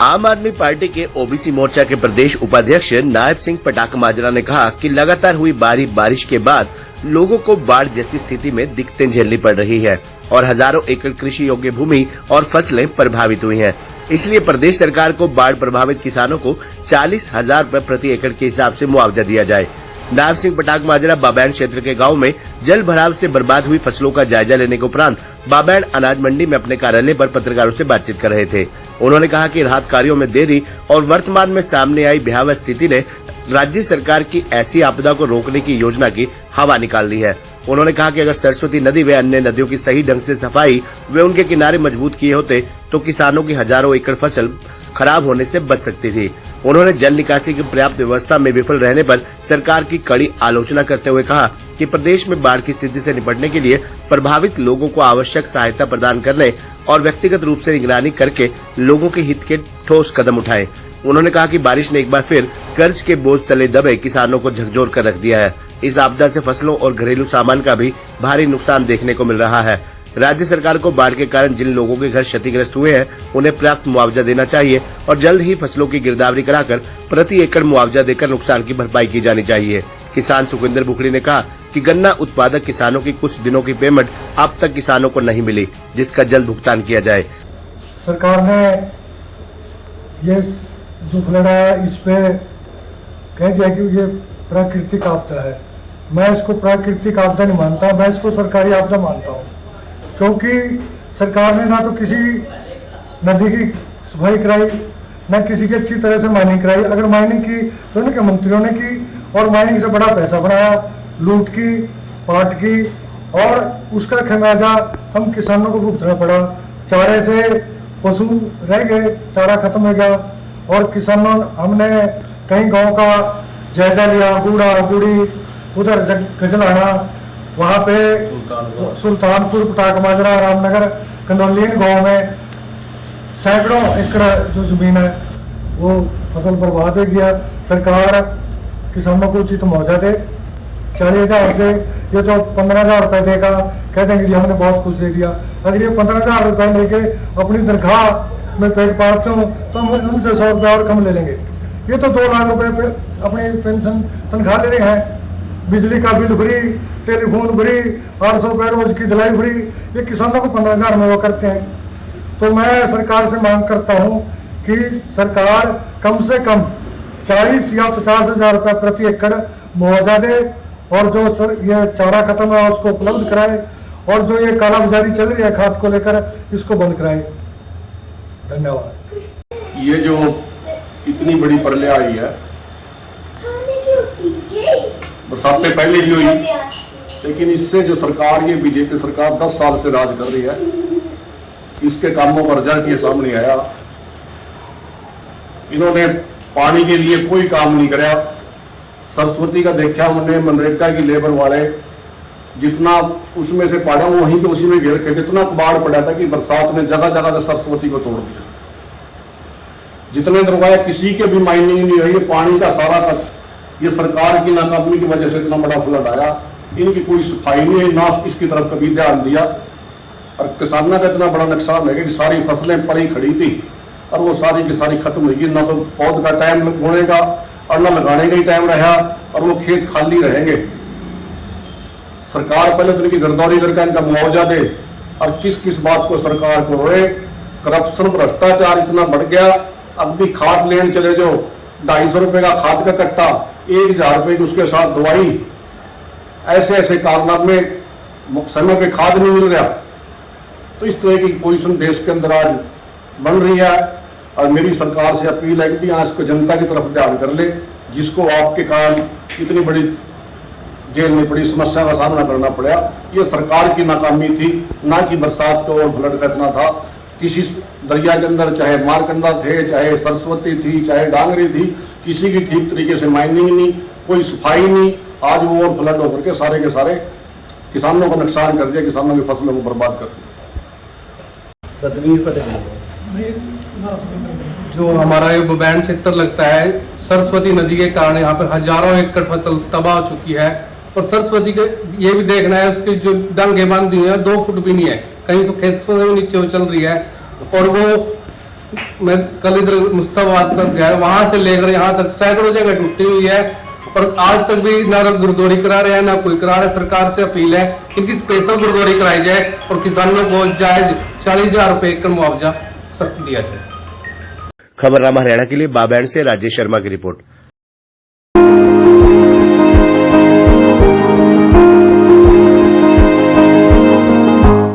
आम आदमी पार्टी के ओबीसी मोर्चा के प्रदेश उपाध्यक्ष नायब सिंह पटाक माजरा ने कहा कि लगातार हुई भारी बारिश के बाद लोगों को बाढ़ जैसी स्थिति में दिक्कतें झेलनी पड़ रही है और हजारों एकड़ कृषि योग्य भूमि और फसलें प्रभावित हुई हैं। इसलिए प्रदेश सरकार को बाढ़ प्रभावित किसानों को 40,000 रूपए प्रति एकड़ के हिसाब से मुआवजा दिया जाए। नायब सिंह पटाक माजरा बाबैन क्षेत्र के गांव में जल भराव से बर्बाद हुई फसलों का जायजा लेने के उपरांत बाबैन अनाज मंडी में अपने कार्यालय पर पत्रकारों से बातचीत कर रहे थे। उन्होंने कहा कि राहत कार्यों में देरी और वर्तमान में सामने आई भयावह स्थिति ने राज्य सरकार की ऐसी आपदा को रोकने की योजना की हवा निकाल दी है। उन्होंने कहा कि अगर सरस्वती नदी व अन्य नदियों की सही ढंग से सफाई व उनके किनारे मजबूत किए होते तो किसानों की हजारों एकड़ फसल खराब होने से बच सकती थी। उन्होंने जल निकासी की पर्याप्त व्यवस्था में विफल रहने पर सरकार की कड़ी आलोचना करते हुए कहा कि प्रदेश में बाढ़ की स्थिति से निपटने के लिए प्रभावित लोगों को आवश्यक सहायता प्रदान करने और व्यक्तिगत रूप से निगरानी करके लोगों के हित के ठोस कदम उठाएं। उन्होंने कहा कि बारिश ने एक बार फिर कर्ज के बोझ तले दबे किसानों को झकझोर कर रख दिया है। इस आपदा से फसलों और घरेलू सामान का भी भारी नुकसान देखने को मिल रहा है। राज्य सरकार को बाढ़ के कारण जिन लोगों के घर क्षतिग्रस्त हुए हैं उन्हें पर्याप्त मुआवजा देना चाहिए और जल्द ही फसलों की गिरदावरी कराकर प्रति एकड़ मुआवजा देकर नुकसान की भरपाई की जानी चाहिए। किसान सुखविंदर बुखड़ी ने कहा कि गन्ना उत्पादक किसानों की कुछ दिनों की पेमेंट अब तक किसानों को नहीं मिली, जिसका जल्द भुगतान किया जाए। सरकार ने ये जो फ्लड है इस पे कह दिया कि ये प्राकृतिक आपदा है। मैं इसको प्राकृतिक आपदा नहीं मानता, मैं इसको सरकारी आपदा मानता हूँ, क्योंकि सरकार ने ना तो किसी नदी की सफाई कराई, न किसी की अच्छी तरह से माइनिंग कराई। अगर माइनिंग की तो इनके मंत्रियों ने की और माइनिंग से बड़ा पैसा बनाया, लूट की, पाट की, और उसका खमियाजा हम किसानों को भुगतना पड़ा। चारे से पशु रह गए, चारा खत्म हो गया और किसानों हमने कई गांव का जायजा लिया, बूढ़ा बूढ़ी उधर गजलाना, वहाँ पे सुल्तानपुर, पटाक माजरा, रामनगर, कंदौलीन गांव में सैकड़ों एकड़ जो जमीन है वो फसल बर्बाद हो गया। सरकार किसानों को उचित मुआवजा दे। 40,000 से ये तो 15,000 रुपये देगा, कह देंगे जी हमने बहुत कुछ दे दिया। अगर ये 15,000 रुपये लेके अपनी तनख्वाह में पेट पालते हो तो हम उनसे 100 रुपये और कम ले लेंगे। ये तो 2 लाख रुपये पे अपनी पेंशन तनख्वाह ले रहे हैं। बिजली का बिल फ्री, टेलीफोन फ्री, 800 रुपये रोज की दवाई फ्री, ये किसानों को 15,000 में वो करते हैं। तो मैं सरकार से मांग करता हूँ कि सरकार कम से कम 40 या 50,000 रुपये प्रति एकड़ मुआवजा दे और जो ये चारा खत्म है उसको उपलब्ध कराए और जो ये कालाबाजारी चल रही है खाद को लेकर इसको बंद कराए। धन्यवाद। ये जो इतनी बड़ी प्रलय आई है, बरसातें पहले ही हुई, लेकिन इससे जो सरकार, ये बीजेपी सरकार 10 साल से राज कर रही है, इसके कामों का रिजल्ट ये सामने आया। इन्होंने पानी के लिए कोई काम नहीं कराया। सरस्वती का देखा हमने, मनरेगा की लेबर वाले जितना उसमें से पाड़ा वहीं पे उसी में घेर के इतना बाढ़ पड़ा था कि बरसात ने जगह जगह से सरस्वती को तोड़ दिया। जितने दरवाजे किसी के भी माइनिंग नहीं हुई, पानी का सारा ये सरकार की नाकामी की वजह से इतना बड़ा फ्लड आया। इनकी कोई सफाई नहीं है, ना इसकी तरफ कभी ध्यान दिया और किसानों का इतना बड़ा नुकसान है कि सारी फसलें पड़ी खड़ी थी और वो सारी की सारी खत्म होगी। ना तो पौध का टाइम बोने का और न लगाने का ही टाइम रहा और वो खेत खाली रहेंगे। सरकार पहले तो इनकी गिरदौरी करके इनका मुआवजा दे और किस किस बात को सरकार को रोए। करप्शन, भ्रष्टाचार इतना बढ़ गया। अब भी खाद लेने चले जो 250 रुपये का खाद का कट्टा, 1,000 रुपये की उसके साथ दवाई, ऐसे ऐसे कारनामे, समय पे खाद नहीं मिल रहा। तो इस तरह की पोजीशन देश के अंदर आज बन रही है और मेरी सरकार से अपील है कि यहाँ इसको जनता की तरफ ध्यान कर ले, जिसको आपके कारण इतनी बड़ी जेल में बड़ी समस्या का सामना करना पड़ा। ये सरकार की नाकामी थी, ना कि बरसात को और फ्लड का इतना था। किसी दरिया के अंदर चाहे मारकंडा थे, चाहे सरस्वती थी, चाहे डांगरी थी, किसी की ठीक तरीके से माइनिंग नहीं, कोई सफाई नहीं। आज वो और फ्लड होकर के सारे किसानों को नुकसान कर दिया, किसानों की फसलों को बर्बाद कर दिया। जो हमारा ये बाबैन क्षेत्र लगता है, सरस्वती नदी के कारण यहाँ पर हजारों एकड़ फसल तबाह हो चुकी है। और सरस्वती के ये भी देखना है, उसकी जो डंगे बांधी हुई है 2 फुट भी नहीं है, कहीं तो खेतों से नीचे वो चल रही है। और वो मैं कल इधर मुस्ताबाद तक गया, वहां से लेकर यहाँ तक सैकड़ों जगह टूटी हुई है और आज तक भी ना गुरुद्वारी करा रहे हैं ना कोई करा रहा है। सरकार से अपील है कि इनकी स्पेशल गुरुद्वारी कराई जाए और किसानों को जायज 40,000 रुपए एकड़ मुआवजा दिया जाए। खबरनामा हरियाणा के लिए बाबैंड से राजेश शर्मा की रिपोर्ट।